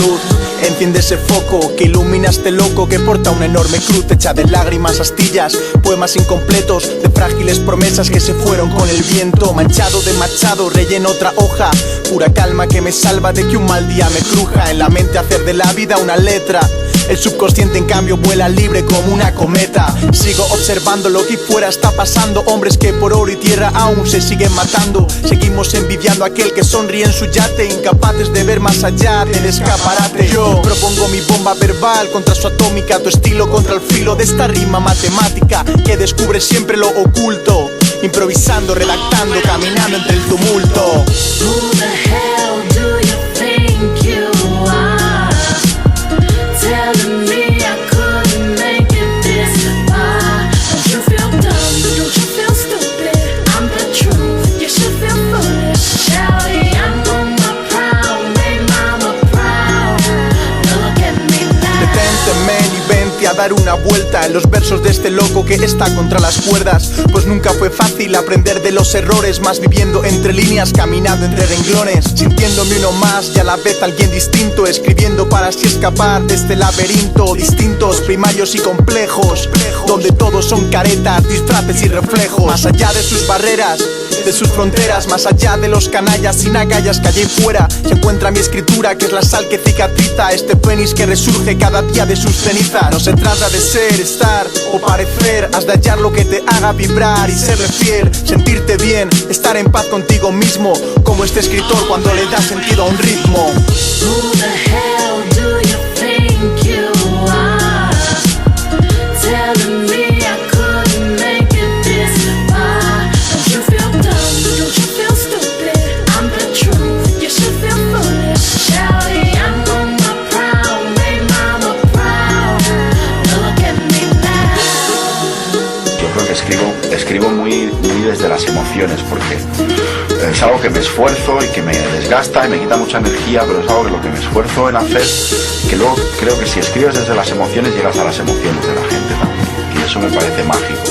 luz. Enciende ese foco que ilumina este loco que porta una enorme cruz hecha de lágrimas, astillas, poemas incompletos, de frágiles promesas que se fueron con el viento. Manchado de machado, relleno otra hoja, pura calma que me salva de que un mal día me cruja. En la mente hacer de la vida una letra, el subconsciente en cambio vuela libre como una cometa. Sigo observando lo que fuera está pasando, hombres que por oro y tierra aún se siguen matando. Seguimos envidiando a aquel que sonríe en su yate, incapaces de ver más allá del escaparate. Yo propongo mi bomba verbal contra su atómica, tu estilo contra el filo de esta rima matemática que descubre siempre lo oculto, improvisando, redactando, caminando entre el tumulto. Who the hell do you think you are? Telling me I couldn't make it this far. Don't you feel dumb? Don't you feel stupid? I'm the truth, you should feel foolish. Shelly, I'm on my proud, make mama proud. Look at me now. Detente, men, y vente a dar una vuelta en los versos de este loco que está contra las cuerdas. Pues nunca fue fácil aprender de los errores, más viviendo entre líneas, caminando entre renglones, sintiéndome uno más y a la vez alguien distinto, escribiendo para así escapar de este laberinto. Distintos, primarios y complejos, donde todos son caretas, disfraces y reflejos. Más allá de sus barreras, de sus fronteras, más allá de los canallas sin agallas que allí fuera, se encuentra mi escritura, que es la sal que cicatriza este fénix que resurge cada día de sus cenizas. No se trata de ser, estar o parecer, has de hallar lo que te haga vibrar y serle fiel, sentirte bien, estar en paz contigo mismo, como este escritor cuando le da sentido a un ritmo. Who the hell do you think you are? Telling me I couldn't make it this far. Don't you feel dumb? Don't you feel stupid? I'm the truth, you should feel foolish. Shelly, I'm on my proud, make mama proud. Look at me now. Yo creo que escribo muy desde las emociones, porque es algo que me esfuerzo y que me desgasta y me quita mucha energía, pero es algo que lo que me esfuerzo en hacer, que luego creo que si escribes desde las emociones llegas a las emociones de la gente también, y eso me parece mágico.